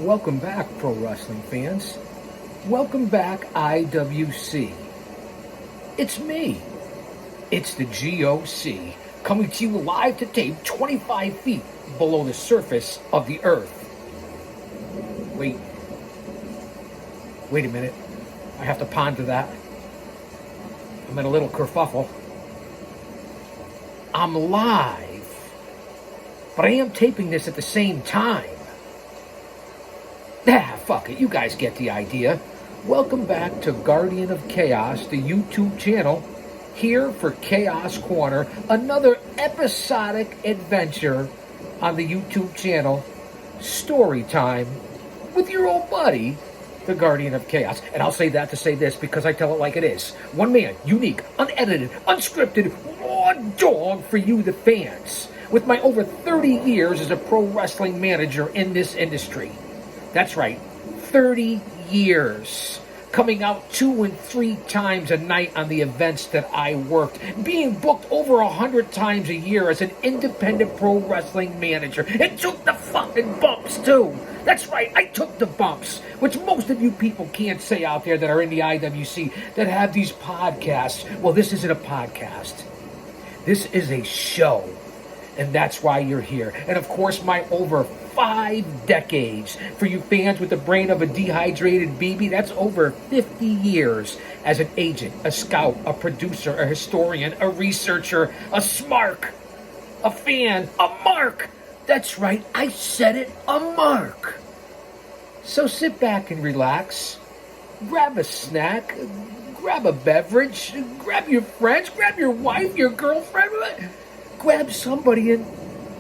Welcome back, pro wrestling fans. Welcome back, IWC. It's me. It's the G.O.C. coming to you live to tape 25 feet below the surface of the earth. Wait a minute. I have to ponder that. I'm in a little kerfuffle. I'm live, but I am taping this at the same time. Fuck it, you guys get the idea. Welcome back to Guardian of Chaos, the YouTube channel, here for Chaos Corner, another episodic adventure on the YouTube channel, story time, with your old buddy, the Guardian of Chaos. And I'll say that to say this because I tell it like it is. One man, unique, unedited, unscripted, raw dog for you, the fans, with my over 30 years as a pro wrestling manager in this industry. That's right, 30 years. Coming out 2 and 3 times a night on the events that I worked. Being booked over 100 times a year as an independent pro wrestling manager. And took the fucking bumps too. That's right, I took the bumps. Which most of you people can't say out there that are in the IWC that have these podcasts. Well, this isn't a podcast. This is a show. And that's why you're here. And of course, my over 5 decades. For you fans with the brain of a dehydrated BB, that's over 50 years as an agent, a scout, a producer, a historian, a researcher, a smark, a fan, a mark. That's right, I said it, a mark. So sit back and relax. Grab a snack, grab a beverage, grab your friends, grab your wife, your girlfriend, grab somebody and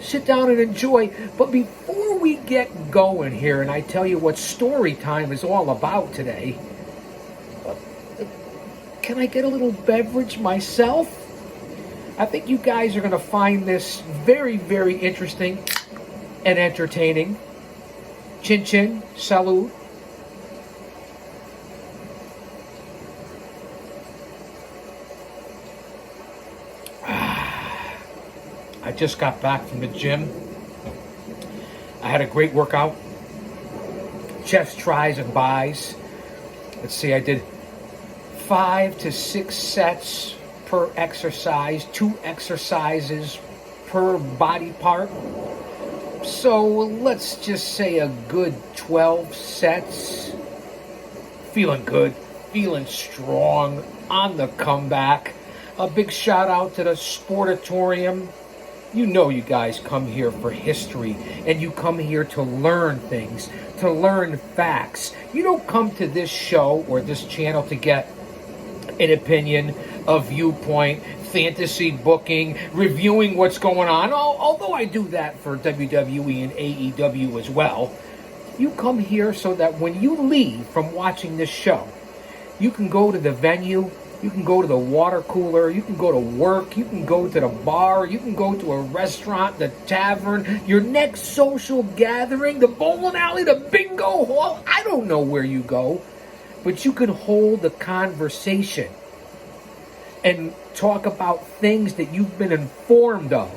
sit down and enjoy. But before we get going here, and I tell you what story time is all about today, can I get a little beverage myself? I think you guys are going to find this very, very interesting and entertaining. Chin chin, salud. I just got back from the gym. I had a great workout. Chest tries and buys. Let's see, I did 5 to 6 sets per exercise, 2 exercises per body part. So let's just say a good 12 sets. Feeling good, feeling strong, on the comeback. A big shout out to the Sportatorium. You know you guys come here for history, and you come here to learn things, to learn facts. You don't come to this show or this channel to get an opinion, a viewpoint, fantasy booking, reviewing what's going on, although I do that for WWE and AEW as well. You come here so that when you leave from watching this show, you can go to the venue, you can go to the water cooler, you can go to work, you can go to the bar, you can go to a restaurant, the tavern, your next social gathering, the bowling alley, the bingo hall. I don't know where you go, but you can hold a conversation and talk about things that you've been informed of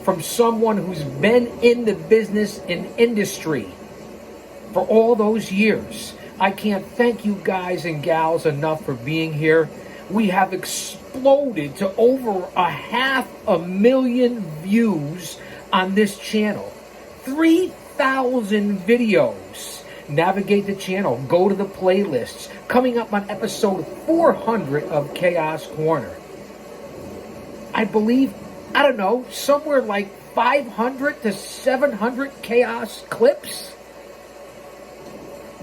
from someone who's been in the business and industry for all those years. I can't thank you guys and gals enough for being here. We have exploded to over 500,000 views on this channel. 3,000 videos. Navigate the channel. Go to the playlists. Coming up on episode 400 of Chaos Corner. I believe, I don't know, somewhere like 500 to 700 Chaos clips.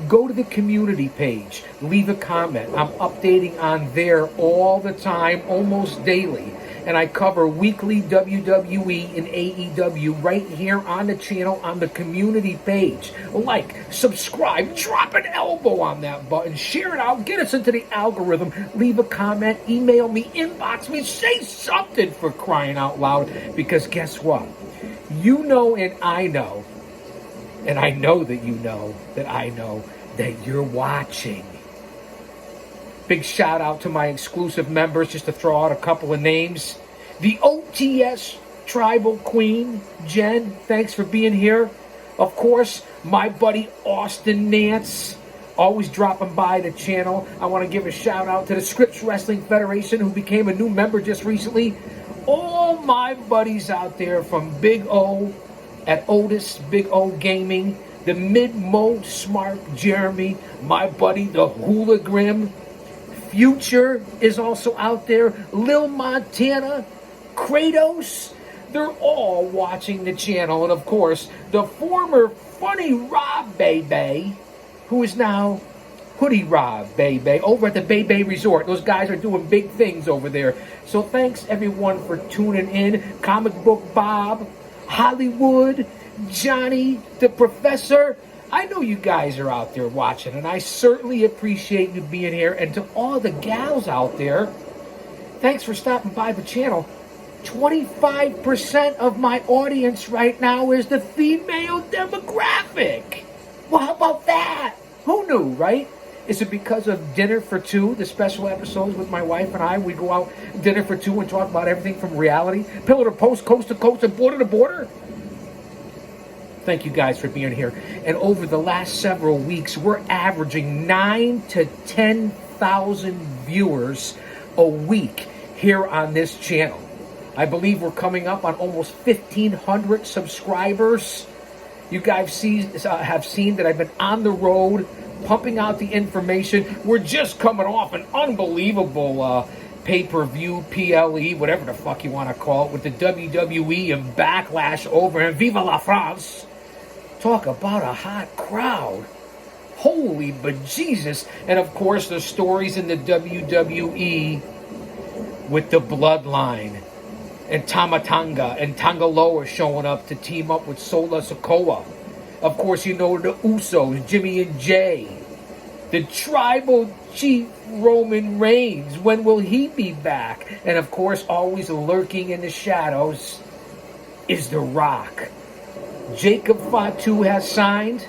Go to the community page, leave a comment. I'm updating on there all the time, almost daily. And I cover weekly WWE and AEW right here on the channel, on the community page. Like, subscribe, drop an elbow on that button, share it out, get us into the algorithm, leave a comment, email me, inbox me, say something, for crying out loud. Because guess what? You know and I know, and I know that you know that I know that you're watching. Big shout out to my exclusive members, just to throw out a couple of names. The OTS Tribal Queen, Jen, thanks for being here. Of course, my buddy Austin Nance, always dropping by the channel. I want to give a shout out to the Scripps Wrestling Federation, who became a new member just recently. All my buddies out there from Big O at Otis, Big O Gaming, the Mid-Mode Smart Jeremy, my buddy the Hula Grim, Future is also out there, Lil Montana, Kratos. They're all watching the channel. And of course, the former Funny Rob Bebe, who is now Hoodie Rob Bebe, over at the Bebe Resort. Those guys are doing big things over there. So thanks everyone for tuning in. Comic Book Bob, Hollywood, Johnny, the Professor. I know you guys are out there watching, and I certainly appreciate you being here. And to all the gals out there, thanks for stopping by the channel. 25% of my audience right now is the female demographic. Well, how about that? Who knew, right? Is it because of Dinner for Two, the special episodes with my wife and I? We go out Dinner for Two and talk about everything from reality, pillar to post, coast to coast, and border to border. Thank you guys for being here. And over the last several weeks, we're averaging 9,000 to 10,000 viewers a week here on this channel. I believe we're coming up on almost 1,500 subscribers. You guys have seen that I've been on the road pumping out the information. We're just coming off an unbelievable pay-per-view, PLE, whatever the fuck you want to call it, with the WWE and Backlash over in Viva la France. Talk about a hot crowd. Holy bejesus. And of course, the stories in the WWE with the Bloodline. And Tamatanga and Tangaloa showing up to team up with Sola Sokoa. Of course, you know the Usos, Jimmy and Jay. The Tribal Chief Roman Reigns. When will he be back? And of course, always lurking in the shadows is The Rock. Jacob Fatu has signed.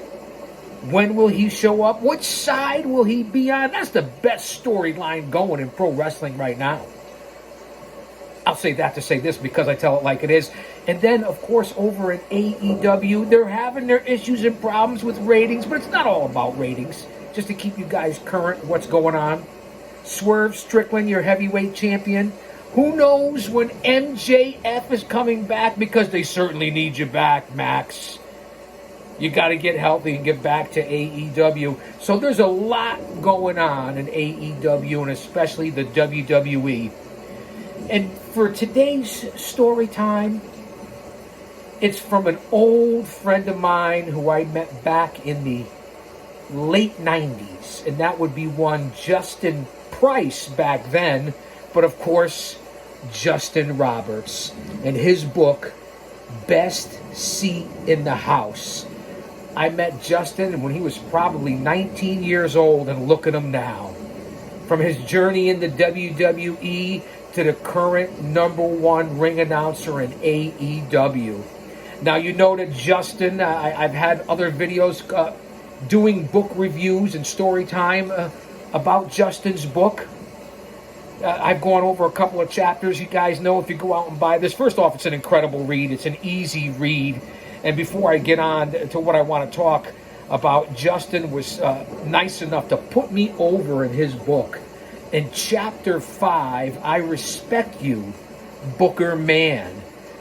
When will he show up? Which side will he be on? That's the best storyline going in pro wrestling right now. I'll say that to say this because I tell it like it is. And then, of course, over at AEW, they're having their issues and problems with ratings, but it's not all about ratings. Just to keep you guys current what's going on. Swerve Strickland, your heavyweight champion. Who knows when MJF is coming back, because they certainly need you back, Max. You got to get healthy and get back to AEW. So there's a lot going on in AEW and especially the WWE. And for today's story time, it's from an old friend of mine who I met back in the late 90s. And that would be one Justin Price back then. But of course, Justin Roberts. And his book, Best Seat in the House. I met Justin when he was probably 19 years old, and look at him now. From his journey in the WWE to the current #1 ring announcer in AEW. Now, you know that Justin, I've had other videos doing book reviews and story time about Justin's book. I've gone over a couple of chapters. You guys know if you go out and buy this. First off, it's an incredible read. It's an easy read. And before I get on to what I want to talk about, Justin was nice enough to put me over in his book. In Chapter 5, I Respect You, Booker Man.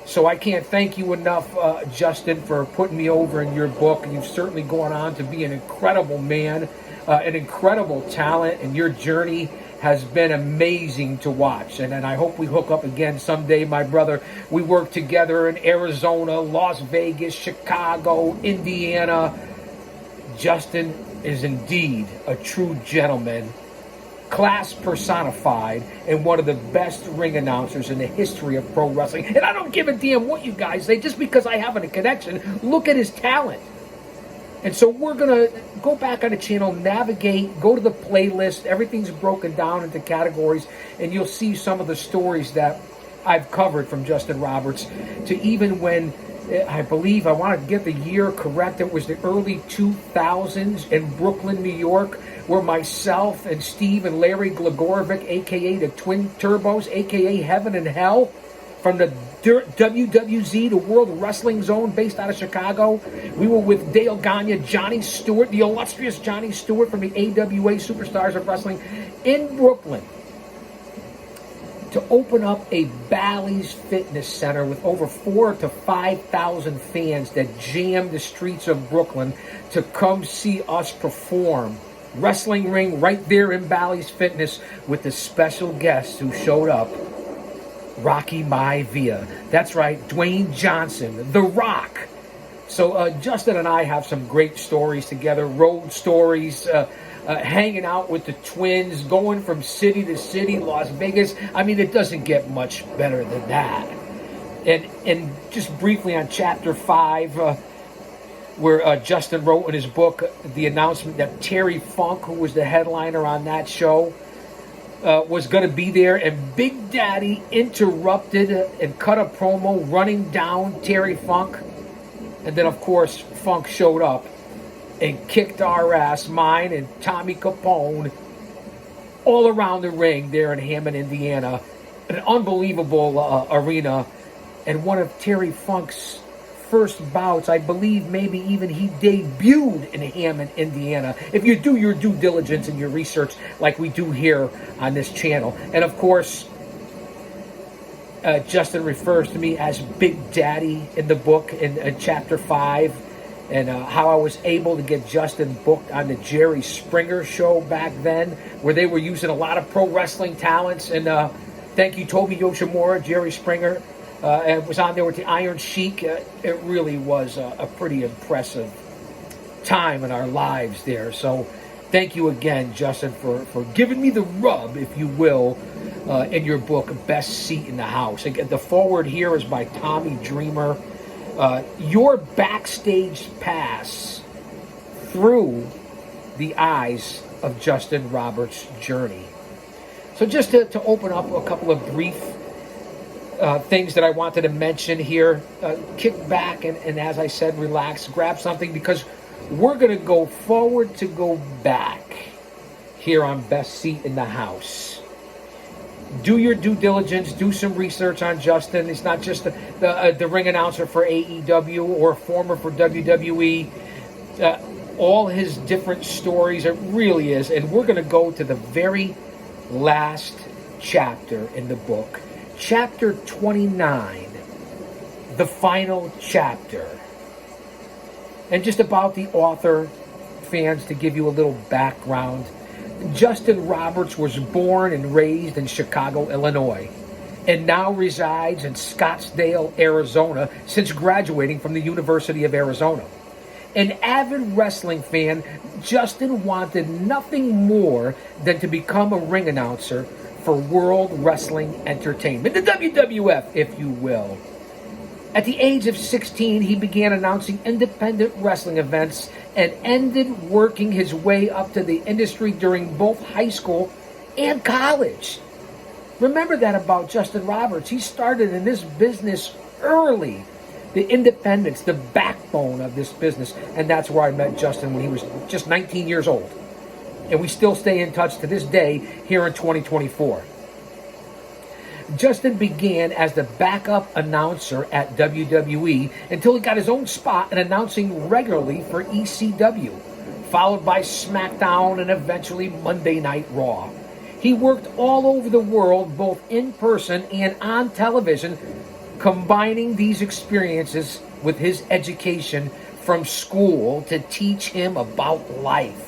So I can't thank you enough, Justin, for putting me over in your book. You've certainly gone on to be an incredible man, an incredible talent, and your journey has been amazing to watch. And I hope we hook up again someday, my brother. We work together in Arizona, Las Vegas, Chicago, Indiana. Justin is indeed a true gentleman, class personified, and one of the best ring announcers in the history of pro wrestling. And I don't give a damn what you guys say, just because I have a connection. Look at his talent. And so we're going to go back on the channel, navigate, go to the playlist. Everything's broken down into categories, and you'll see some of the stories that I've covered from Justin Roberts to even when, I believe, I want to get the year correct, it was the early 2000s in Brooklyn, New York, where myself and Steve and Larry Glagorovic, a.k.a. the Twin Turbos, a.k.a. Heaven and Hell, from the WWZ, the World Wrestling Zone, based out of Chicago. We were with Dale Gagne, Johnny Stewart, the illustrious Johnny Stewart from the AWA Superstars of Wrestling in Brooklyn, to open up a Bally's Fitness Center with over 4,000 to 5,000 fans that jammed the streets of Brooklyn to come see us perform. Wrestling ring right there in Bally's Fitness with the special guests who showed up. Rocky Maivia. That's right, Dwayne Johnson, The Rock. So Justin and I have some great stories together, road stories, hanging out with the twins, going from city to city, Las Vegas. I mean, it doesn't get much better than that. And just briefly on Chapter 5, where Justin wrote in his book the announcement that Terry Funk, who was the headliner on that show, was going to be there, and Big Daddy interrupted and cut a promo running down Terry Funk. And then, of course, Funk showed up and kicked our ass, mine and Tommy Capone, all around the ring there in Hammond, Indiana. An unbelievable arena, and one of Terry Funk's first bouts. I believe maybe even he debuted in Hammond, Indiana. If you do your due diligence and your research like we do here on this channel. And of course, Justin refers to me as Big Daddy in the book in Chapter 5, and how I was able to get Justin booked on the Jerry Springer show back then, where they were using a lot of pro wrestling talents. And thank you, Toby Yoshimura, Jerry Springer. And was on there with the Iron Sheik. It really was a pretty impressive time in our lives there. So thank you again, Justin, for giving me the rub, if you will, in your book, Best Seat in the House. Again, the forward here is by Tommy Dreamer. Your backstage pass through the eyes of Justin Roberts' journey. So just to open up a couple of brief things that I wanted to mention here. Kick back and, as I said, relax, grab something, because we're going to go forward to go back here on Best Seat in the House. Do your due diligence, do some research on Justin. He's not just the ring announcer for AEW or former for WWE. All his different stories, it really is. And we're going to go to the very last chapter in the book. Chapter 29, the final chapter. And just about the author, fans, to give you a little background. Justin Roberts was born and raised in Chicago, Illinois, and now resides in Scottsdale, Arizona, since graduating from the University of Arizona. An avid wrestling fan, Justin wanted nothing more than to become a ring announcer for World Wrestling Entertainment, the WWF, if you will. At the age of 16, he began announcing independent wrestling events and ended working his way up to the industry during both high school and college. Remember that about Justin Roberts. He started in this business early. The independence, the backbone of this business. And that's where I met Justin when he was just 19 years old. And we still stay in touch to this day here in 2024. Justin began as the backup announcer at WWE until he got his own spot in announcing regularly for ECW, followed by SmackDown and eventually Monday Night Raw. He worked all over the world, both in person and on television, combining these experiences with his education from school to teach him about life.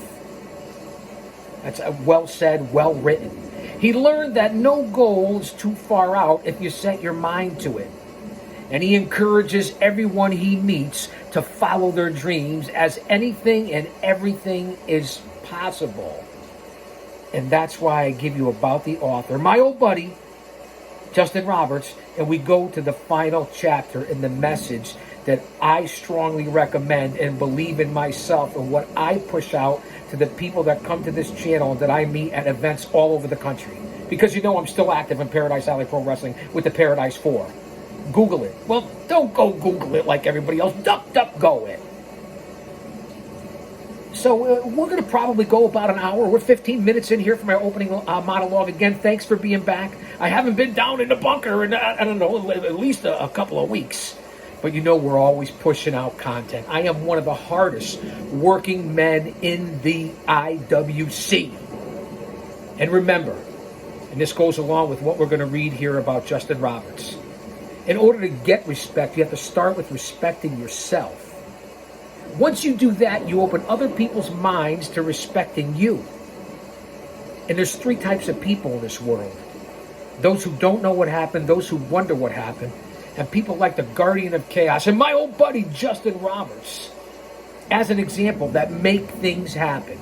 That's well said, well written. He learned that no goal is too far out if you set your mind to it. And he encourages everyone he meets to follow their dreams, as anything and everything is possible. And that's why I give you about the author, my old buddy, Justin Roberts, and we go to the final chapter in the message that I strongly recommend and believe in myself and what I push out to the people that come to this channel that I meet at events all over the country. Because you know I'm still active in Paradise Alley Pro Wrestling with the Paradise 4. Google it. Well, don't go Google it like everybody else. Duck, go it. So we're going to probably go about an hour. We're 15 minutes in here for my opening monologue. Again, thanks for being back. I haven't been down in the bunker in, I don't know, at least a couple of weeks. But you know we're always pushing out content. I am one of the hardest working men in the IWC. And remember, and this goes along with what we're going to read here about Justin Roberts. In order to get respect, you have to start with respecting yourself. Once you do that, you open other people's minds to respecting you. And there's three types of people in this world. Those who don't know what happened, those who wonder what happened, and people like the Guardian of Chaos and my old buddy Justin Roberts, as an example, that make things happen.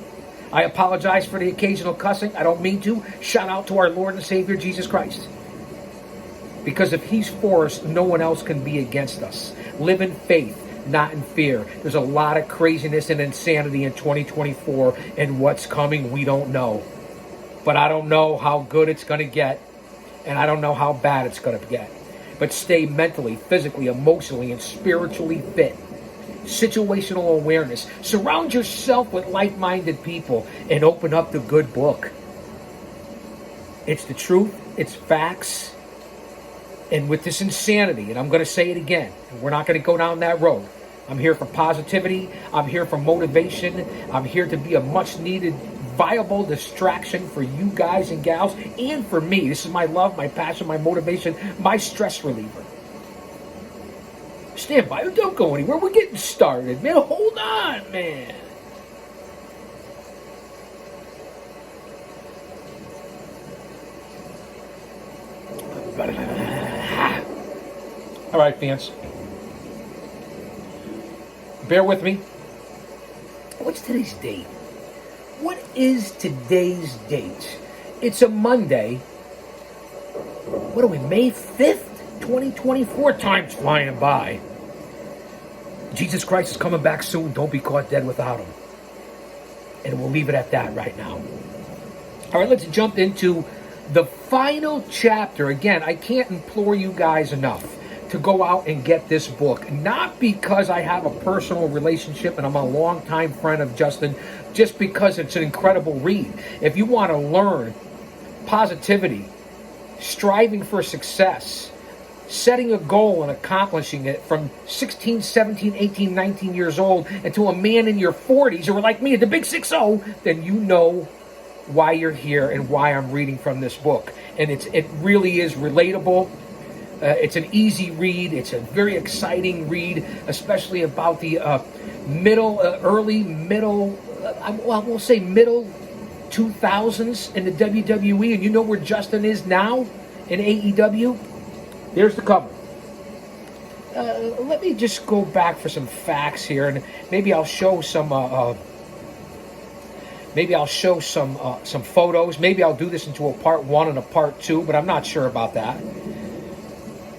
I apologize for the occasional cussing. I don't mean to. Shout out to our Lord and Savior, Jesus Christ. Because if he's for us, no one else can be against us. Live in faith, not in fear. There's a lot of craziness and insanity in 2024, and what's coming, we don't know. But I don't know how good it's going to get, and I don't know how bad it's going to get. But stay mentally, physically, emotionally, and spiritually fit. Situational awareness. Surround yourself with like-minded people and open up the good book. It's the truth. It's facts. And with this insanity, and I'm going to say it again, we're not going to go down that road. I'm here for positivity. I'm here for motivation. I'm here to be a much-needed, viable distraction for you guys and gals and for me. This is my love, my passion, my motivation, my stress reliever. Stand by. Don't go anywhere. We're getting started, man. Hold on, man. All right, fans. Bear with me. What's today's date? What is today's date? It's a Monday. What are we, May 5th, 2024? Time's flying by. Jesus Christ is coming back soon. Don't be caught dead without him. And we'll leave it at that right now. All right, let's jump into the final chapter. Again, I can't implore you guys enough to go out and get this book. Not because I have a personal relationship and I'm a longtime friend of Justin, just because it's an incredible read. If you want to learn positivity, striving for success, setting a goal and accomplishing it from 16, 17, 18, 19 years old into a man in your 40s, or like me at the big 6-0, then you know why you're here and why I'm reading from this book. And it really is relatable. It's an easy read. It's a very exciting read, especially about the early middle 2000s in the WWE. And you know where Justin is now in AEW? There's the cover. Let me just go back for some facts here, and maybe I'll show some. Some photos. Maybe I'll do this into a part 1 and a part 2, but I'm not sure about that.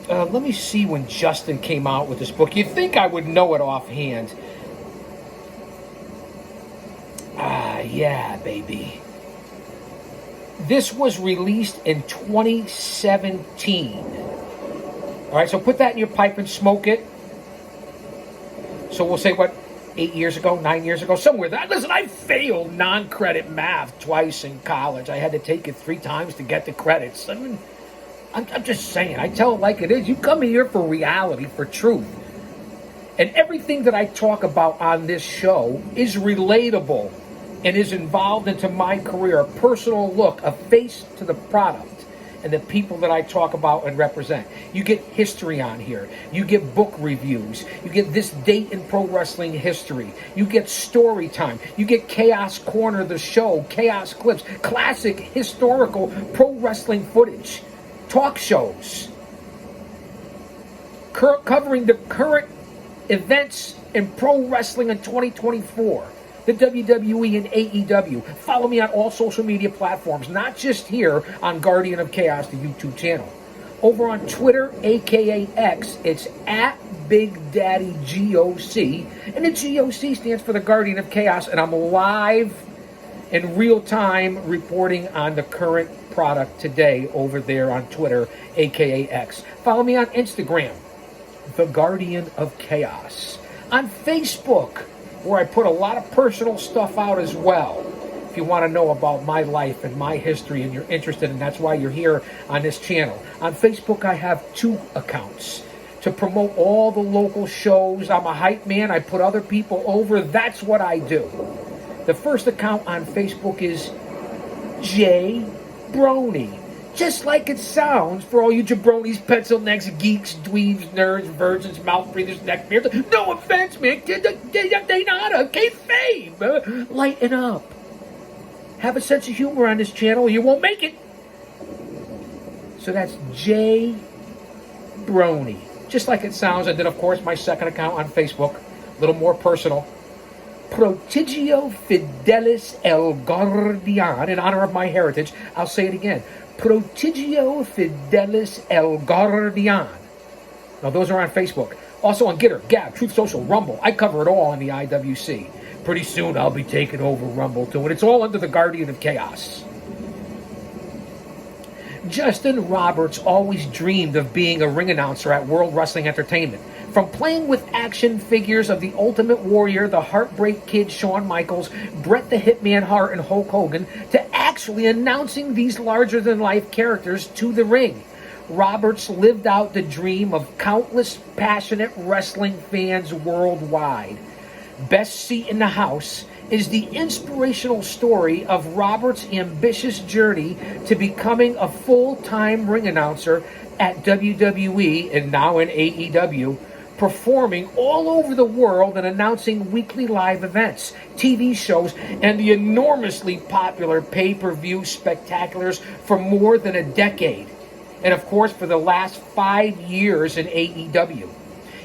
Let me see when Justin came out with this book. You'd think I would know it offhand. Yeah, baby. This was released in 2017. All right, so put that in your pipe and smoke it. So we'll say, what, 8 years ago, 9 years ago, somewhere there. Listen, I failed non-credit math twice in college. I had to take it 3 times to get the credits. I mean, I'm just saying, I tell it like it is. You come here for reality, for truth. And everything that I talk about on this show is relatable and is involved into my career, a personal look, a face to the product and the people that I talk about and represent. You get history on here. You get book reviews. You get this date in pro wrestling history. You get story time. You get Chaos Corner, the show, Chaos Clips, classic historical pro wrestling footage, talk shows, covering the current events in pro wrestling in 2024. The WWE and AEW. Follow me on all social media platforms, not just here on Guardian of Chaos, the YouTube channel. Over on Twitter, aka X, it's at Big Daddy G.O.C. And the G.O.C. stands for the Guardian of Chaos, and I'm live in real time reporting on the current product today over there on Twitter, aka X. Follow me on Instagram, the Guardian of Chaos. On Facebook, where I put a lot of personal stuff out as well. If you want to know about my life and my history and you're interested, and that's why you're here on this channel. On Facebook, I have 2 accounts to promote all the local shows. I'm a hype man. I put other people over. That's what I do. The first account on Facebook is J. Brony. Just like it sounds, for all you jabronis, pencil necks, geeks, dweebs, nerds, virgins, mouth breathers, neck beards. No offense, man. They not a kayfabe. Lighten up. Have a sense of humor on this channel, or you won't make it. So that's J. Brony. Just like it sounds. And then, of course, my second account on Facebook, a little more personal. Prodigio Fidelis El Guardian, in honor of my heritage. I'll say it again. Prodigio Fidelis El Guardian. Now, those are on Facebook. Also on Gitter, Gab, Truth Social, Rumble. I cover it all on the IWC. Pretty soon, I'll be taking over Rumble, too. And it's all under the Guardian of Chaos. Justin Roberts always dreamed of being a ring announcer at World Wrestling Entertainment. From playing with action figures of the Ultimate Warrior, the Heartbreak Kid Shawn Michaels, Bret the Hitman Hart, and Hulk Hogan, to actually announcing these larger-than-life characters to the ring. Roberts lived out the dream of countless passionate wrestling fans worldwide. Best Seat in the House is the inspirational story of Roberts' ambitious journey to becoming a full-time ring announcer at WWE and now in AEW, performing all over the world and announcing weekly live events, TV shows, and the enormously popular pay-per-view spectaculars for more than a decade. And of course, for the last 5 years in AEW.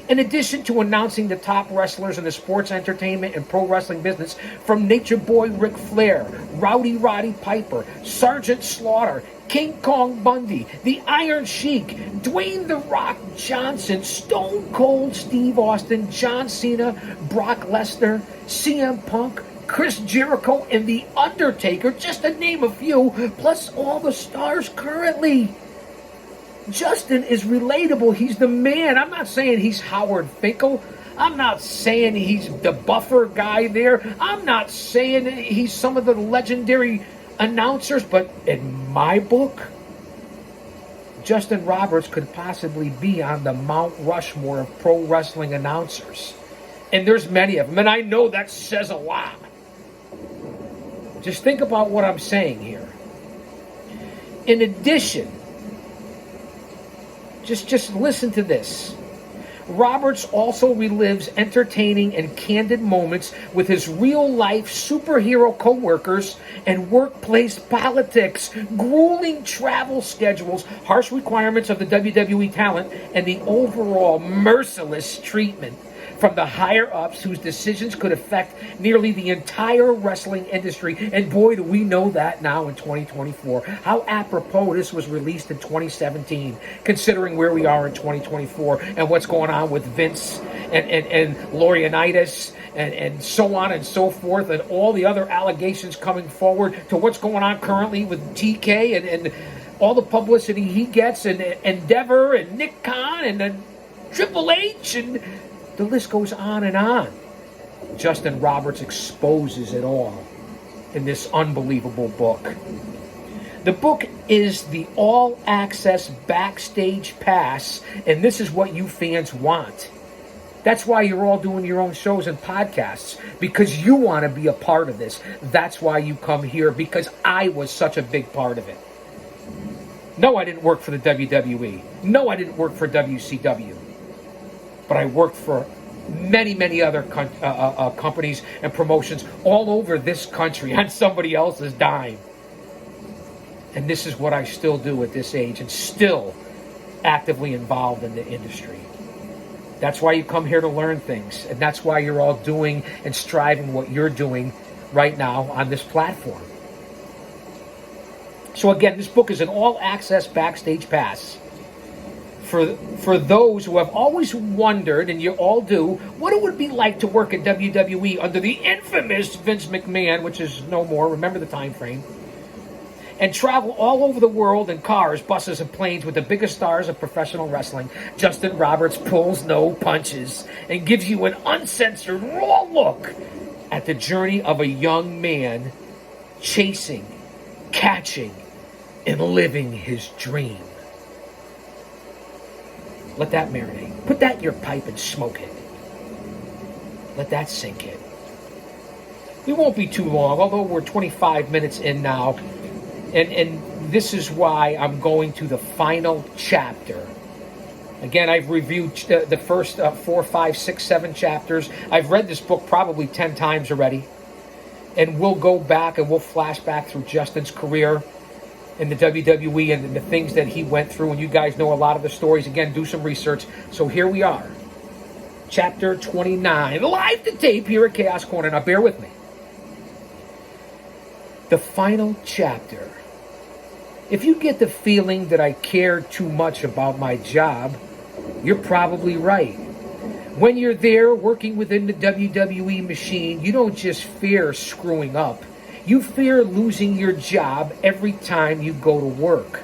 In addition to announcing the top wrestlers in the sports entertainment and pro wrestling business, from Nature Boy Ric Flair, Rowdy Roddy Piper, Sergeant Slaughter, King Kong Bundy, the Iron Sheik, Dwayne The Rock Johnson, Stone Cold Steve Austin, John Cena, Brock Lesnar, CM Punk, Chris Jericho, and The Undertaker, just to name a few, plus all the stars currently. Justin is relatable. He's the man. I'm not saying he's Howard Finkel. I'm not saying he's the buffer guy there. I'm not saying he's some of the legendary announcers. But in my book, Justin Roberts could possibly be on the Mount Rushmore of pro wrestling announcers. And there's many of them. And I know that says a lot. Just think about what I'm saying here. In addition, Just listen to this. Roberts also relives entertaining and candid moments with his real-life superhero co-workers and workplace politics, grueling travel schedules, harsh requirements of the WWE talent, and the overall merciless treatment from the higher-ups whose decisions could affect nearly the entire wrestling industry. And boy, do we know that now in 2024. How apropos this was released in 2017, considering where we are in 2024 and what's going on with Vince and Laurinaitis and so on and so forth, and all the other allegations coming forward to what's going on currently with TK and all the publicity he gets, and Endeavor and Nick Khan and then Triple H, and the list goes on and on. Justin Roberts exposes it all in this unbelievable book. The book is the all-access backstage pass, and this is what you fans want. That's why you're all doing your own shows and podcasts, because you want to be a part of this. That's why you come here, because I was such a big part of it. No, I didn't work for the WWE. No, I didn't work for WCW. But I worked for many, many other companies and promotions all over this country on somebody else's dime. And this is what I still do at this age, and still actively involved in the industry. That's why you come here to learn things, and that's why you're all doing and striving what you're doing right now on this platform. So again, this book is an all-access backstage pass for those who have always wondered, and you all do, what it would be like to work at WWE under the infamous Vince McMahon, which is no more. Remember the time frame. and travel all over the world in cars, buses, and planes with the biggest stars of professional wrestling, Justin Roberts pulls no punches and gives you an uncensored, raw look at the journey of a young man chasing, catching, and living his dream. Let that marinate. Put that in your pipe and smoke it. Let that sink in. We won't be too long, although we're 25 minutes in now. And this is why I'm going to the final chapter. Again, I've reviewed the first 4, 5, 6, 7 chapters. I've read this book probably 10 times already. And we'll go back and we'll flash back through Justin's career in the WWE and the things that he went through. And you guys know a lot of the stories. Again, do some research. So here we are. Chapter 29. Live to tape here at Chaos Corner. Now bear with me. The final chapter. If you get the feeling that I care too much about my job, you're probably right. When you're there working within the WWE machine, you don't just fear screwing up. You fear losing your job every time you go to work.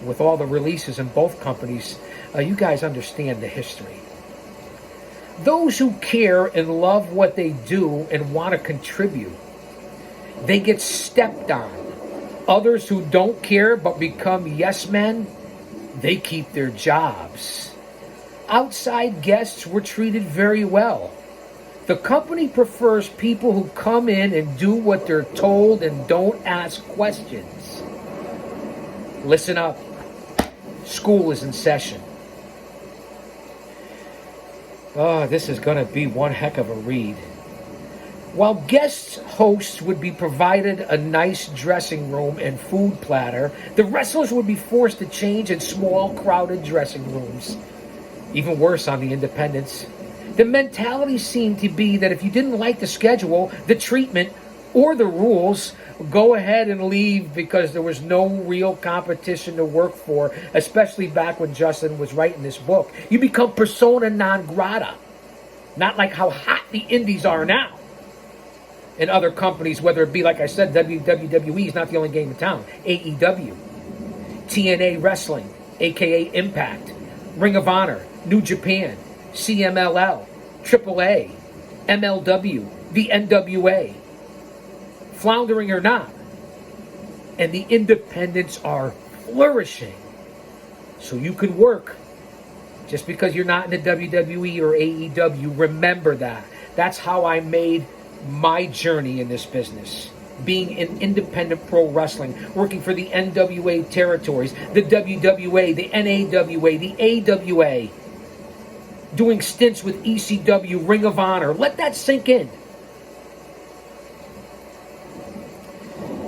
With all the releases in both companies, you guys understand the history. Those who care and love what they do and want to contribute, they get stepped on. Others who don't care but become yes men, they keep their jobs. Outside guests were treated very well. The company prefers people who come in and do what they're told and don't ask questions. Listen up. School is in session. Oh, this is going to be one heck of a read. While guest hosts would be provided a nice dressing room and food platter, the wrestlers would be forced to change in small, crowded dressing rooms. Even worse on the independents. The mentality seemed to be that if you didn't like the schedule, the treatment, or the rules, go ahead and leave because there was no real competition to work for, especially back when Justin was writing this book. You become persona non grata. Not like how hot the indies are now. And other companies, whether it be, like I said, WWE is not the only game in town. AEW, TNA Wrestling, a.k.a. Impact, Ring of Honor, New Japan, CMLL, AAA, MLW, the NWA. Floundering or not. And the independents are flourishing. So you can work. Just because you're not in the WWE or AEW, remember that. That's how I made my journey in this business. Being in independent pro wrestling, working for the NWA territories, the WWA, the NAWA, the AWA, doing stints with ECW, Ring of Honor. Let that sink in.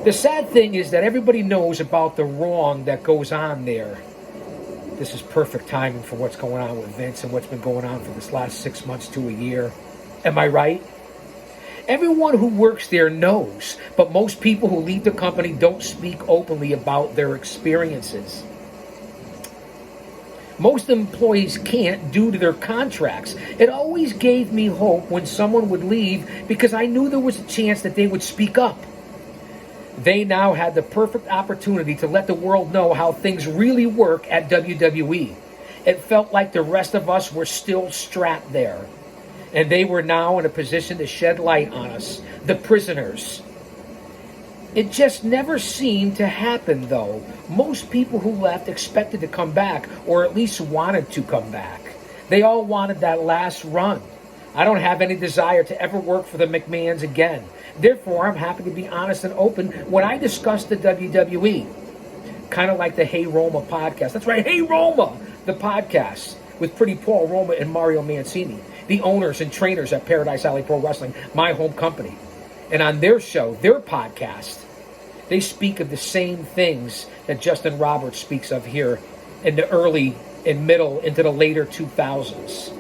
The sad thing is that everybody knows about the wrong that goes on there. This is perfect timing for what's going on with Vince and what's been going on for this last 6 months to a year. Am I right? Everyone who works there knows, but most people who leave the company don't speak openly about their experiences. Most employees can't due to their contracts. It always gave me hope when someone would leave because I knew there was a chance that they would speak up. They now had the perfect opportunity to let the world know how things really work at WWE. It felt like the rest of us were still strapped there. And they were now in a position to shed light on us, the prisoners. It just never seemed to happen, though. Most people who left expected to come back, or at least wanted to come back. They all wanted that last run. I don't have any desire to ever work for the McMahons again. Therefore, I'm happy to be honest and open when I discuss the WWE. Kind of like the Hey Roma podcast. That's right, Hey Roma, the podcast with Pretty Paul Roma and Mario Mancini, the owners and trainers at Paradise Alley Pro Wrestling, my home company. And on their show, their podcast, they speak of the same things that Justin Roberts speaks of here in the early and middle into the later 2000s.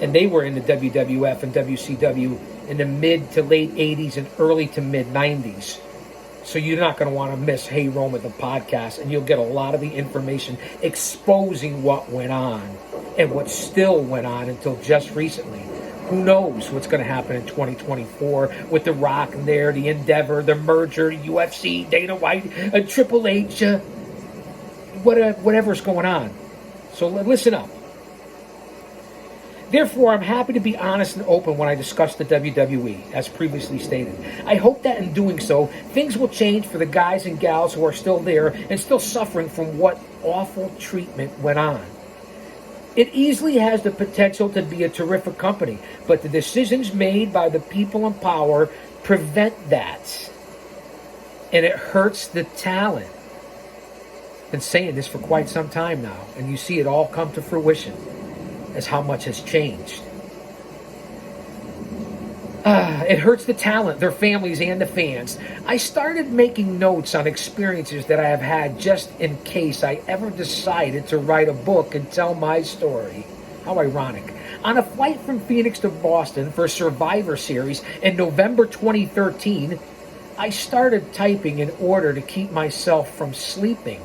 And they were in the WWF and WCW in the mid to late 80s and early to mid 90s. So you're not going to want to miss Hey Roma, the podcast, and you'll get a lot of the information exposing what went on and what still went on until just recently Who knows what's going to happen in 2024 with The Rock and there, the Endeavor, the merger, UFC, Dana White, and Triple H, whatever's going on. So listen up. Therefore, I'm happy to be honest and open when I discuss the WWE, as previously stated. I hope that in doing so, things will change for the guys and gals who are still there and still suffering from what awful treatment went on. It easily has the potential to be a terrific company, but the decisions made by the people in power prevent that. And it hurts the talent. I've been saying this for quite some time now, and you see it all come to fruition as how much has changed. It hurts the talent, their families, and the fans. I started making notes on experiences that I have had just in case I ever decided to write a book and tell my story. How ironic. On a flight from Phoenix to Boston for Survivor Series in November 2013, I started typing in order to keep myself from sleeping.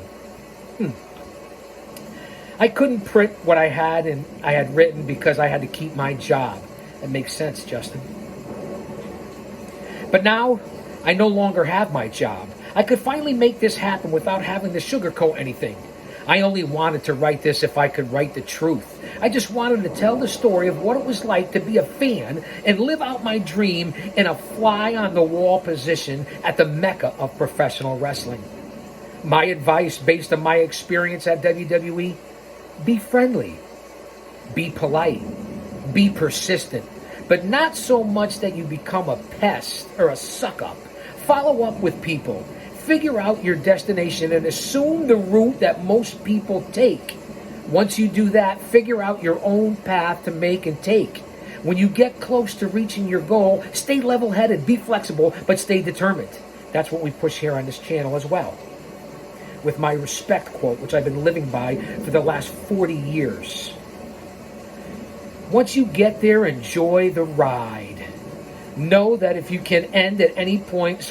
I couldn't print what I had written because I had to keep my job. That makes sense, Justin. But now, I no longer have my job. I could finally make this happen without having to sugarcoat anything. I only wanted to write this if I could write the truth. I just wanted to tell the story of what it was like to be a fan and live out my dream in a fly-on-the-wall position at the mecca of professional wrestling. My advice based on my experience at WWE: be friendly, be polite, be persistent, but not so much that you become a pest or a suck-up. Follow up with people. Figure out your destination and assume the route that most people take. Once you do that, figure out your own path to make and take. When you get close to reaching your goal, stay level-headed, be flexible, but stay determined. That's what we push here on this channel as well. With my respect quote, which I've been living by for the last 40 years. Once you get there, enjoy the ride. Know that if you can end at any point,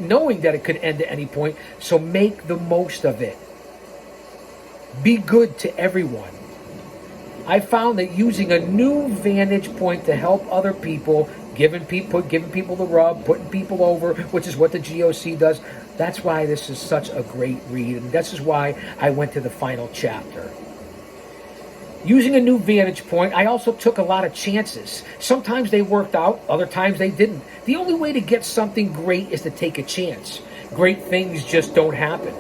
knowing that it could end at any point, so make the most of it. Be good to everyone. I found that using a new vantage point to help other people, giving people the rub, putting people over, which is what the G.O.C. does. That's why this is such a great read, and this is why I went to the final chapter. Using a new vantage point, I also took a lot of chances. Sometimes they worked out, other times they didn't. The only way to get something great is to take a chance. Great things just don't happen.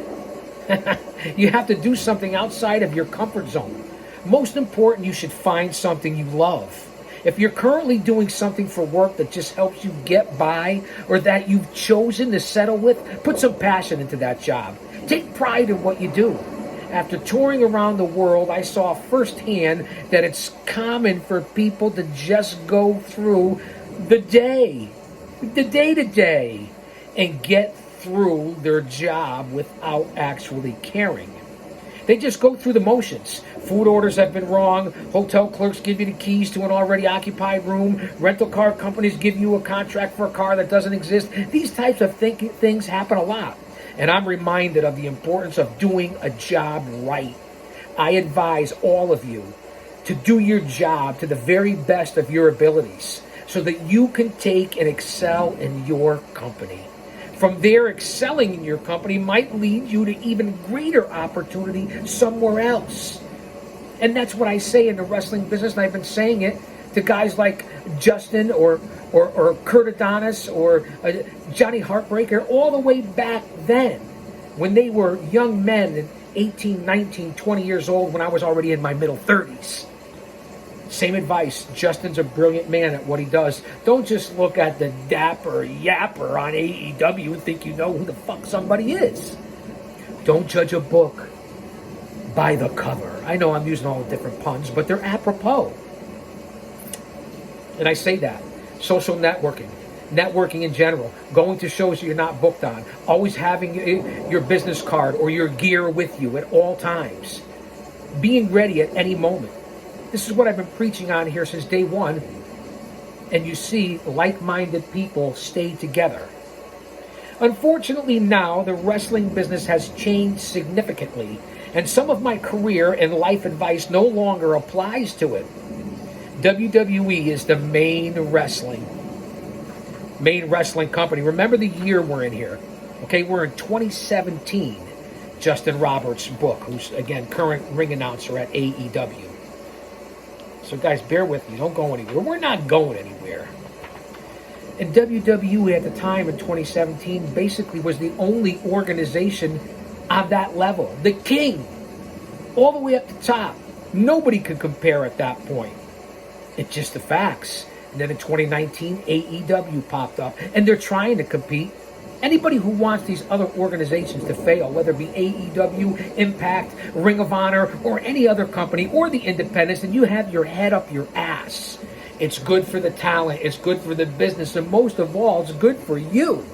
You have to do something outside of your comfort zone. Most important, you should find something you love. If you're currently doing something for work that just helps you get by, or that you've chosen to settle with, put some passion into that job. Take pride in what you do. After touring around the world, I saw firsthand that it's common for people to just go through the day-to-day, and get through their job without actually caring. They just go through the motions. Food orders have been wrong. Hotel clerks give you the keys to an already occupied room. Rental car companies give you a contract for a car that doesn't exist. These types of things happen a lot. And I'm reminded of the importance of doing a job right. I advise all of you to do your job to the very best of your abilities so that you can take and excel in your company. From there, excelling in your company might lead you to even greater opportunity somewhere else. And that's what I say in the wrestling business, and I've been saying it to guys like Justin or Kurt Adonis or Johnny Heartbreaker all the way back then when they were young men at 18, 19, 20 years old when I was already in my middle 30s. Same advice. Justin's a brilliant man at what he does. Don't just look at the dapper yapper on AEW and think you know who the fuck somebody is. Don't judge a book by the cover. I know I'm using all the different puns, but they're apropos. And I say that. Social networking in general, going to shows you're not booked on, always having your business card or your gear with you at all times, being ready at any moment. This is what I've been preaching on here since day one, and you see like-minded people stay together. Unfortunately now, the wrestling business has changed significantly, and some of my career and life advice no longer applies to it. WWE is the main wrestling company. Remember the year we're in here. Okay, we're in 2017. Justin Roberts' book, who's, again, current ring announcer at AEW. So, guys, bear with me. Don't go anywhere. We're not going anywhere. And WWE at the time in 2017 basically was the only organization on that level. The king. All the way up the top. Nobody could compare at that point. It's just the facts. And then in 2019, AEW popped up. And they're trying to compete. Anybody who wants these other organizations to fail, whether it be AEW, Impact, Ring of Honor, or any other company, or the independents, and you have your head up your ass. It's good for the talent, it's good for the business, and most of all, it's good for you.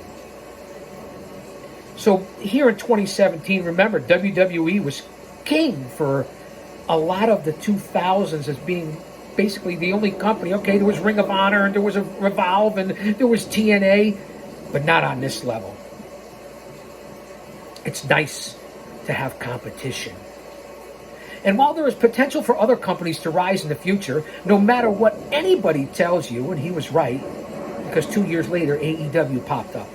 So here in 2017, remember, WWE was king for a lot of the 2000s as being basically the only company. Okay, there was Ring of Honor, and there was a Revolve, and there was TNA, but not on this level. It's nice to have competition. And while there is potential for other companies to rise in the future, no matter what anybody tells you, and he was right, because 2 years later, AEW popped up.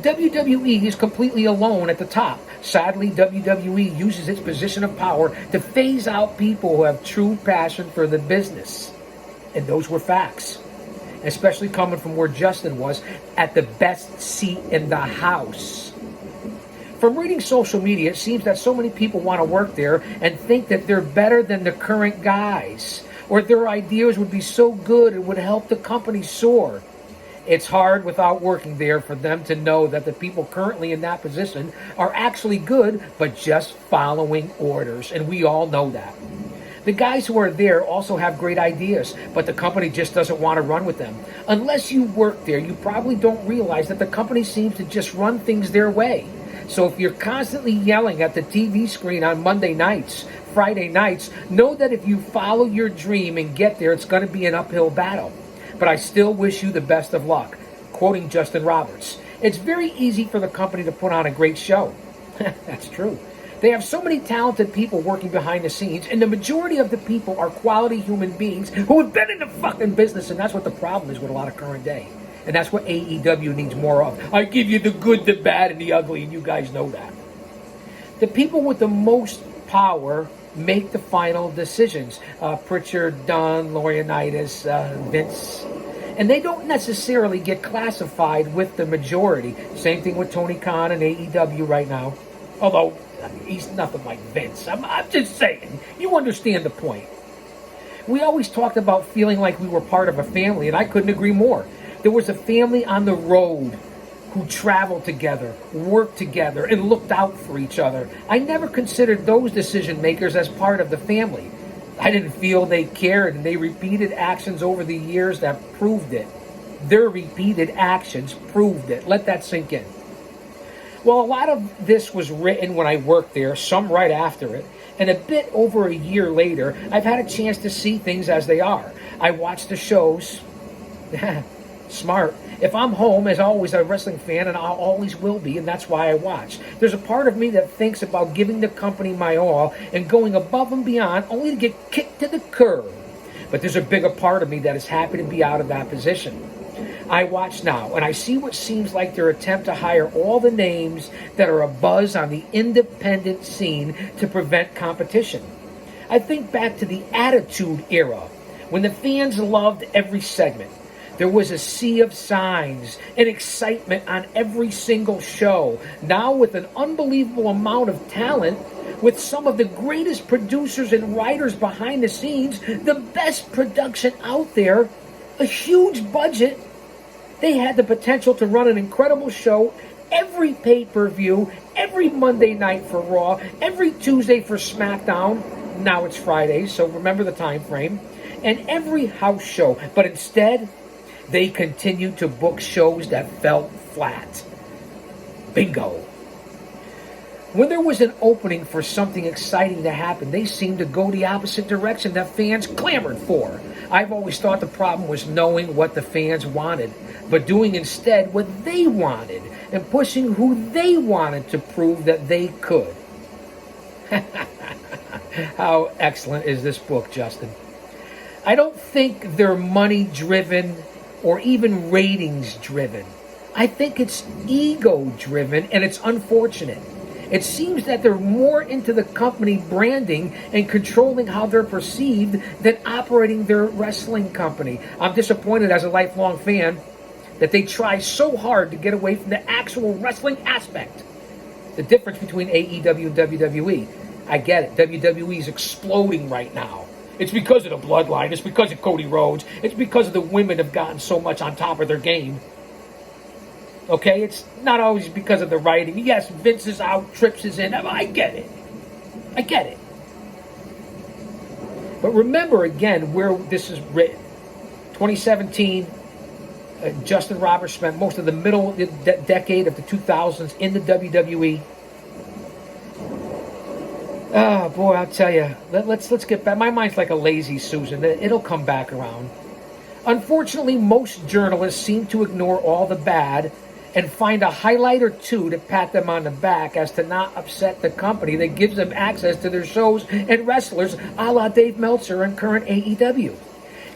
WWE is completely alone at the top. Sadly, WWE uses its position of power to phase out people who have true passion for the business. And those were facts. Especially coming from where Justin was, at the best seat in the house. From reading social media, it seems that so many people want to work there and think that they're better than the current guys, or their ideas would be so good it would help the company soar. It's hard without working there for them to know that the people currently in that position are actually good, but just following orders, and we all know that. The guys who are there also have great ideas, but the company just doesn't want to run with them. Unless you work there, you probably don't realize that the company seems to just run things their way. So if you're constantly yelling at the TV screen on Monday nights, Friday nights, know that if you follow your dream and get there, it's going to be an uphill battle. But I still wish you the best of luck. Quoting Justin Roberts, it's very easy for the company to put on a great show. That's true. They have so many talented people working behind the scenes, and the majority of the people are quality human beings who have been in the fucking business, and that's what the problem is with a lot of current day. And that's what AEW needs more of. I give you the good, the bad, and the ugly, and you guys know that. The people with the most power make the final decisions. Pritchard, Dunn, Laurinaitis, Vince. And they don't necessarily get classified with the majority. Same thing with Tony Khan and AEW right now. Although, he's nothing like Vince. I'm just saying. You understand the point. We always talked about feeling like we were part of a family, and I couldn't agree more. There was a family on the road who traveled together, worked together, and looked out for each other. I never considered those decision makers as part of the family. I didn't feel they cared, and they repeated actions over the years that proved it. Their repeated actions proved it. Let that sink in. Well, a lot of this was written when I worked there, some right after it, and a bit over a year later, I've had a chance to see things as they are. I watch the shows. Smart. If I'm home, as always, a wrestling fan, and I always will be, and that's why I watch. There's a part of me that thinks about giving the company my all and going above and beyond only to get kicked to the curb. But there's a bigger part of me that is happy to be out of that position. I watch now, and I see what seems like their attempt to hire all the names that are abuzz on the independent scene to prevent competition. I think back to the Attitude Era, when the fans loved every segment. There was a sea of signs and excitement on every single show. Now with an unbelievable amount of talent, with some of the greatest producers and writers behind the scenes, the best production out there, a huge budget, they had the potential to run an incredible show every pay-per-view, every Monday night for Raw, every Tuesday for SmackDown. Now it's Friday, so remember the time frame. And every house show. But instead, they continued to book shows that fell flat. Bingo. When there was an opening for something exciting to happen, they seemed to go the opposite direction that fans clamored for. I've always thought the problem was knowing what the fans wanted, but doing instead what they wanted and pushing who they wanted to prove that they could. How excellent is this book, Justin? I don't think they're money driven or even ratings driven. I think it's ego driven, and it's unfortunate. It seems that they're more into the company branding and controlling how they're perceived than operating their wrestling company. I'm disappointed as a lifelong fan that they try so hard to get away from the actual wrestling aspect. The difference between AEW and WWE. I get it. WWE is exploding right now. It's because of the bloodline. It's because of Cody Rhodes. It's because of the women have gotten so much on top of their game. Okay? It's not always because of the writing. Yes, Vince is out, Trips is in. I get it. I get it. But remember, again, where this is written. 2017, Justin Roberts spent most of the middle decade of the 2000s in the WWE. Oh, boy, I'll tell you. Let's get back. My mind's like a lazy Susan. It'll come back around. Unfortunately, most journalists seem to ignore all the bad and find a highlight or two to pat them on the back as to not upset the company that gives them access to their shows and wrestlers, a la Dave Meltzer and current AEW.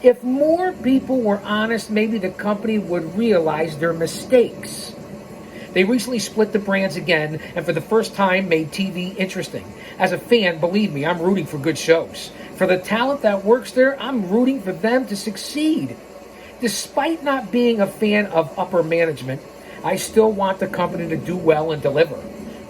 If more people were honest, maybe the company would realize their mistakes. They recently split the brands again, and for the first time made TV interesting. As a fan, believe me, I'm rooting for good shows. For the talent that works there, I'm rooting for them to succeed. Despite not being a fan of upper management, I still want the company to do well and deliver.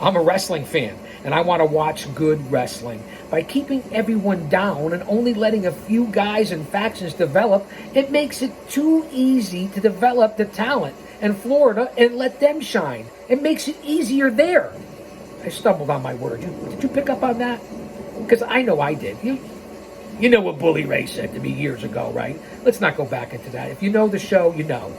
I'm a wrestling fan, and I want to watch good wrestling. By keeping everyone down and only letting a few guys and factions develop, it makes it too easy to develop the talent in Florida and let them shine. It makes it easier there. I stumbled on my word. Did you pick up on that? Because I know I did. You know what Bully Ray said to me years ago, right? Let's not go back into that. If you know the show, you know.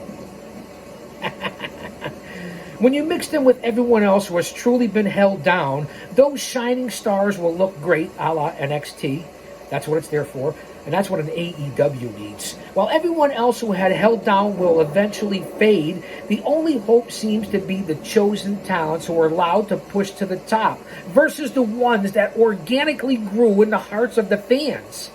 When you mix them with everyone else who has truly been held down, those shining stars will look great, a la NXT. That's what it's there for. And that's what an AEW needs. While everyone else who had held down will eventually fade, the only hope seems to be the chosen talents who are allowed to push to the top versus the ones that organically grew in the hearts of the fans.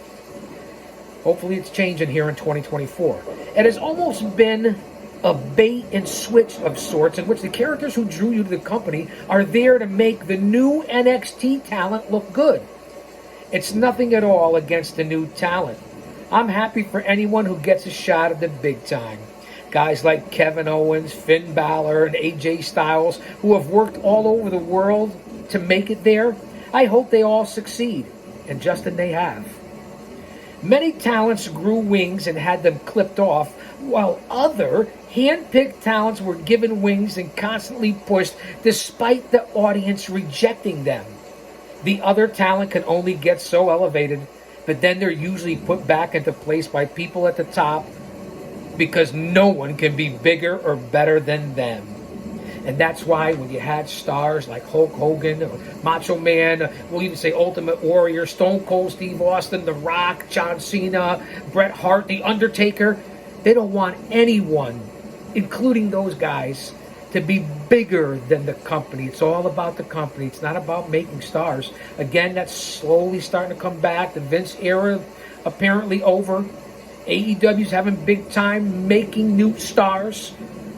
Hopefully it's changing here in 2024. It has almost been a bait and switch of sorts in which the characters who drew you to the company are there to make the new NXT talent look good. It's nothing at all against the new talent. I'm happy for anyone who gets a shot at the big time. Guys like Kevin Owens, Finn Balor, and AJ Styles, who have worked all over the world to make it there, I hope they all succeed. And Justin, they have. Many talents grew wings and had them clipped off, while other hand-picked talents were given wings and constantly pushed despite the audience rejecting them. The other talent can only get so elevated, but then they're usually put back into place by people at the top because no one can be bigger or better than them. And that's why when you had stars like Hulk Hogan, or Macho Man, we'll even say Ultimate Warrior, Stone Cold Steve Austin, The Rock, John Cena, Bret Hart, The Undertaker, they don't want anyone, including those guys, to be bigger than the company. It's all about the company. It's not about making stars. Again, that's slowly starting to come back. The Vince era apparently over. AEW's having big time making new stars.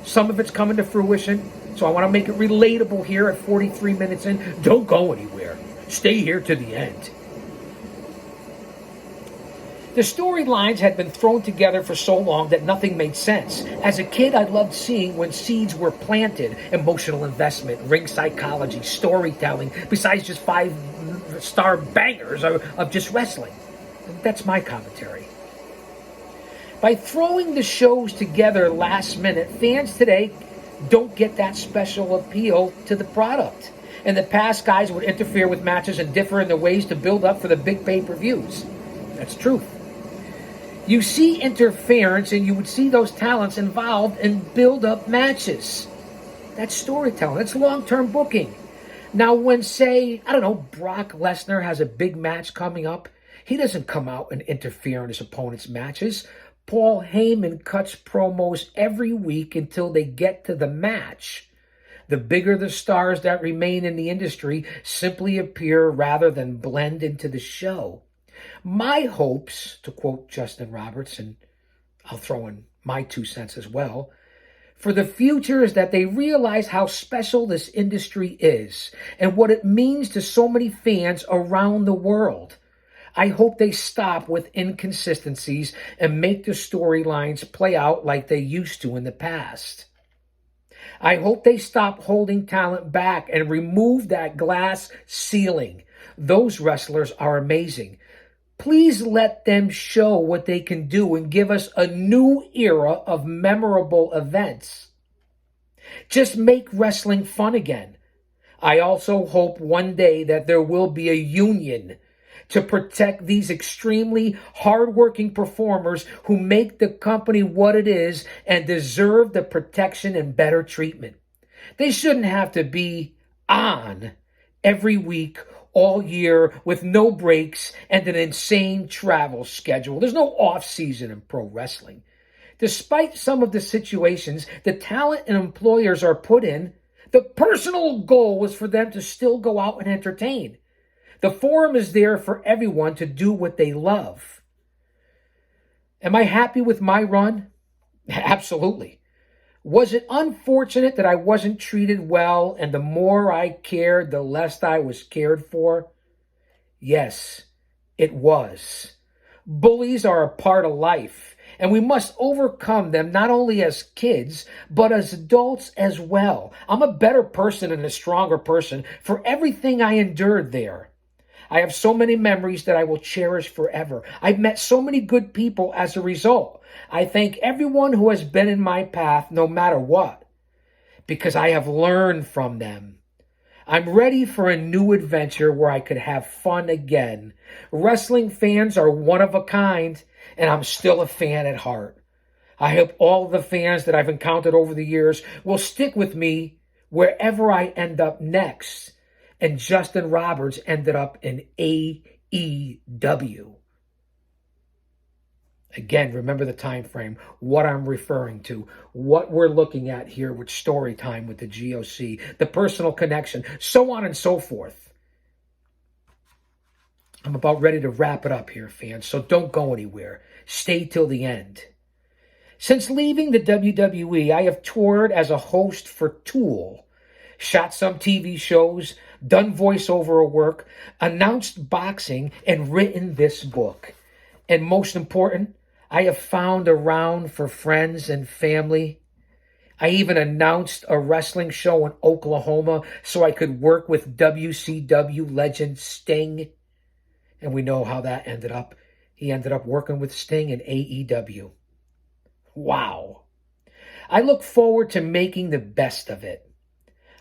Some of it's coming to fruition. So I want to make it relatable here at 43 minutes in. Don't go anywhere. Stay here to the end. The storylines had been thrown together for so long that nothing made sense. As a kid, I loved seeing when seeds were planted. Emotional investment, ring psychology, storytelling, besides just 5-star bangers of just wrestling. That's my commentary. By throwing the shows together last minute, fans today don't get that special appeal to the product. In the past, guys would interfere with matches and differ in the ways to build up for the big pay-per-views. That's truth. You see interference and you would see those talents involved in build-up matches. That's storytelling. That's long-term booking. Now when, say, I don't know, Brock Lesnar has a big match coming up, he doesn't come out and interfere in his opponent's matches. Paul Heyman cuts promos every week until they get to the match. The bigger the stars that remain in the industry simply appear rather than blend into the show. My hopes, to quote Justin Roberts, and I'll throw in my 2 cents as well, for the future is that they realize how special this industry is and what it means to so many fans around the world. I hope they stop with inconsistencies and make the storylines play out like they used to in the past. I hope they stop holding talent back and remove that glass ceiling. Those wrestlers are amazing. Please let them show what they can do and give us a new era of memorable events. Just make wrestling fun again. I also hope one day that there will be a union to protect these extremely hardworking performers who make the company what it is and deserve the protection and better treatment. They shouldn't have to be on every week, all year, with no breaks and an insane travel schedule. There's no off season in pro wrestling. Despite some of the situations the talent and employers are put in, the personal goal was for them to still go out and entertain. The forum is there for everyone to do what they love. Am I happy with my run? Absolutely. Was it unfortunate that I wasn't treated well and the more I cared, the less I was cared for? Yes, it was. Bullies are a part of life, and we must overcome them not only as kids, but as adults as well. I'm a better person and a stronger person for everything I endured there. I have so many memories that I will cherish forever. I've met so many good people as a result. I thank everyone who has been in my path, no matter what, because I have learned from them. I'm ready for a new adventure where I could have fun again. Wrestling fans are one of a kind, and I'm still a fan at heart. I hope all of the fans that I've encountered over the years will stick with me wherever I end up next. And Justin Roberts ended up in AEW. Again, remember the time frame, what I'm referring to, what we're looking at here with story time with the G.O.C., the personal connection, so on and so forth. I'm about ready to wrap it up here, fans, so don't go anywhere. Stay till the end. Since leaving the WWE, I have toured as a host for Tool, shot some TV shows, done voiceover work, announced boxing, and written this book. And most important, I have found a round for friends and family. I even announced a wrestling show in Oklahoma so I could work with WCW legend Sting. And we know how that ended up. He ended up working with Sting in AEW. Wow. I look forward to making the best of it.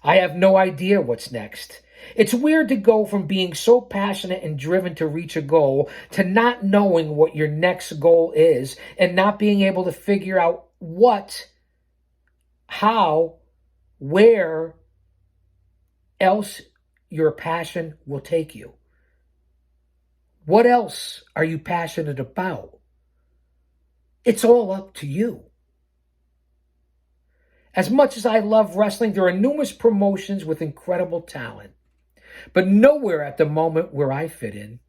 I have no idea what's next. It's weird to go from being so passionate and driven to reach a goal to not knowing what your next goal is and not being able to figure out what, how, where else your passion will take you. What else are you passionate about? It's all up to you. As much as I love wrestling, there are numerous promotions with incredible talent, but nowhere at the moment where I fit in,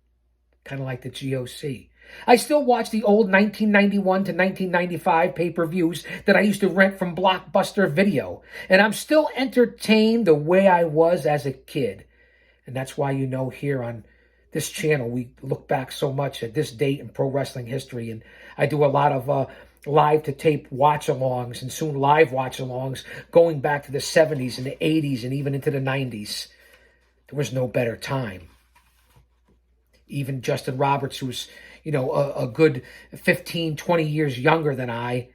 kind of like the G.O.C. I still watch the old 1991 to 1995 pay-per-views that I used to rent from Blockbuster Video, and I'm still entertained the way I was as a kid. And that's why, here on this channel, we look back so much at this date in pro wrestling history, and I do a lot of live to tape watch-alongs and soon live watch-alongs going back to the 70s and the 80s and even into the 90s. There was no better time. Even Justin Roberts, who's, a good 15, 20 years younger than I,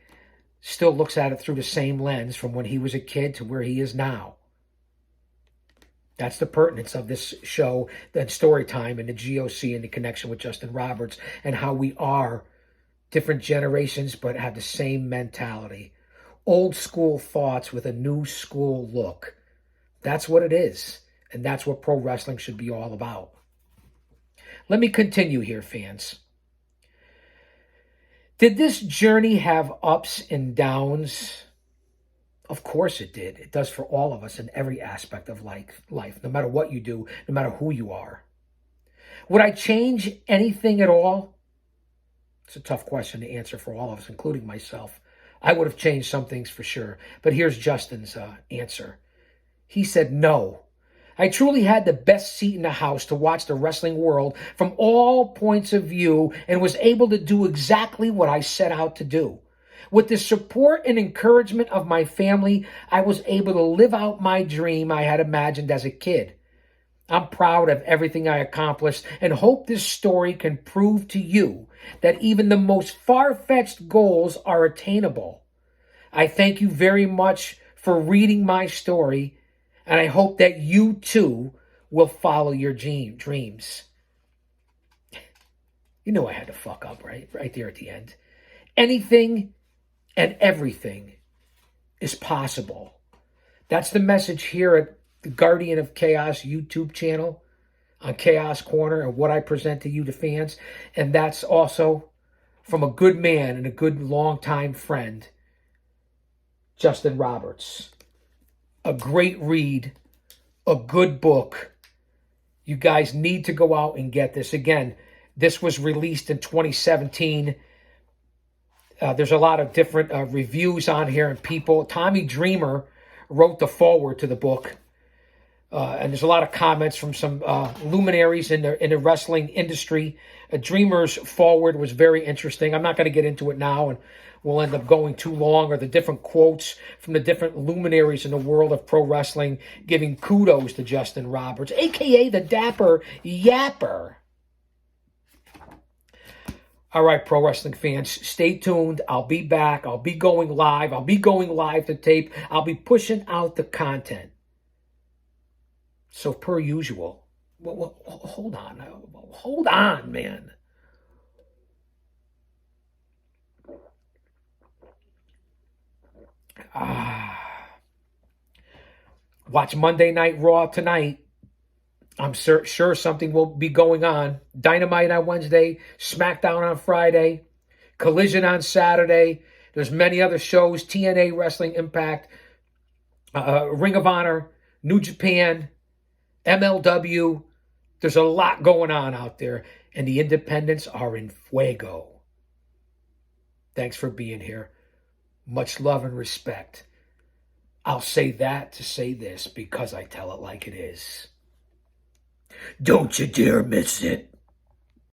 still looks at it through the same lens from when he was a kid to where he is now. That's the pertinence of this show, that story time, and the G.O.C. and the connection with Justin Roberts and how we are different generations but have the same mentality. Old school thoughts with a new school look. That's what it is. And that's what pro wrestling should be all about. Let me continue here, fans. Did this journey have ups and downs? Of course it did. It does for all of us in every aspect of life, no matter what you do, no matter who you are. Would I change anything at all? It's a tough question to answer for all of us, including myself. I would have changed some things for sure. But here's Justin's answer. He said no. I truly had the best seat in the house to watch the wrestling world from all points of view and was able to do exactly what I set out to do. With the support and encouragement of my family, I was able to live out my dream I had imagined as a kid. I'm proud of everything I accomplished and hope this story can prove to you that even the most far-fetched goals are attainable. I thank you very much for reading my story, and I hope that you too will follow your dreams. You know I had to fuck up, right? Right there at the end. Anything and everything is possible. That's the message here at the Guardian of Chaos YouTube channel on Chaos Corner and what I present to you, the fans. And that's also from a good man and a good longtime friend, Justin Roberts. A great read, a good book. You guys need to go out and get this. Again, this was released in 2017. There's a lot of different reviews on here and people. Tommy Dreamer wrote the foreword to the book. And there's a lot of comments from some luminaries in the wrestling industry. Dreamer's forward was very interesting. I'm not going to get into it now, and we'll end up going too long, or the different quotes from the different luminaries in the world of pro wrestling giving kudos to Justin Roberts, a.k.a. the Dapper Yapper. All right, pro wrestling fans, stay tuned. I'll be back. I'll be going live. I'll be going live to tape. I'll be pushing out the content. So per usual, well, hold on, man. Watch Monday Night Raw tonight. I'm sure something will be going on. Dynamite on Wednesday, SmackDown on Friday, Collision on Saturday. There's many other shows, TNA Wrestling Impact, Ring of Honor, New Japan, MLW. There's a lot going on out there, and the independents are in fuego. Thanks for being here. Much love and respect. I'll say that to say this because I tell it like it is. Don't you dare miss it.